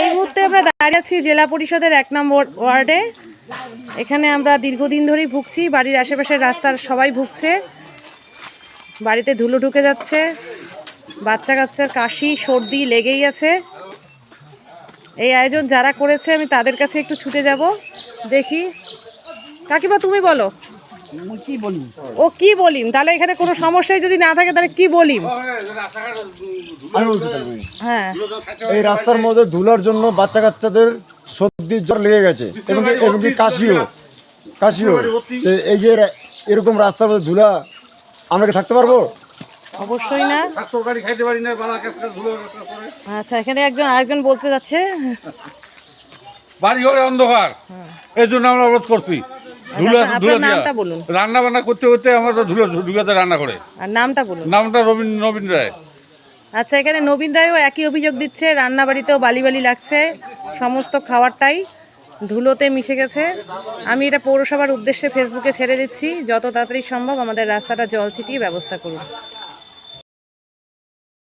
এই মুহূর্তে আমরা দাঁড়িয়ে আছি জেলা পরিষদের 1 নম্বর ওয়ার্ডে। এখানে আমরা দীর্ঘদিন ধরেই ভুগছি, বাড়ির আশেপাশের রাস্তার সবাই ভুগছে, বাড়িতে ধুলো ঢুকে যাচ্ছে, বাচ্চা কাচ্চার কাশি সর্দি লেগেই আছে। এই আয়োজন যারা করেছে আমি তাদের কাছে একটু ছুটে যাব, দেখি। কাকিমা তুমি বলো, ও কি বলিম? তাহলে এখানে কোনো সমস্যাই যদি না থাকে তাহলে কি বলিম? আমি বলছি হ্যাঁ, এই রাস্তার মধ্যে ধুলার জন্য বাচ্চা কাচ্চাদের সর্দির জ্বর লেগে গেছে এবং কি কাশিও। এই যে এরকম রাস্তার মধ্যে ধুলা, আমরা কি থাকতে পারবো? অবশ্যই না। আচ্ছা, এখানে আরেকজন বলতে যাচ্ছে বাড়ি ঘরে অন্ধকার, এই জন্য আমরা অবরোধ করছি। নামটা বলুন। রান্না বান্না করতে করতে আমরা তো ধুলো ঢুকাতে রান্না করে। আর নামটা বলুন। নামটা নবীন রায়। আচ্ছা, এখানে নবীন রায়ও একই অভিযোগ দিচ্ছে, রান্না বাড়িতেও বালি বালি লাগছে, সমস্ত খাবারটাই ধুলোতে মিশে গেছে। আমি এটা পৌরসভার উদ্দেশ্যে ফেসবুকে ছেড়ে দিচ্ছি, যত তাড়াতাড়ি সম্ভব আমাদের রাস্তাটা জল ছিটিয়ে ব্যবস্থা করুন।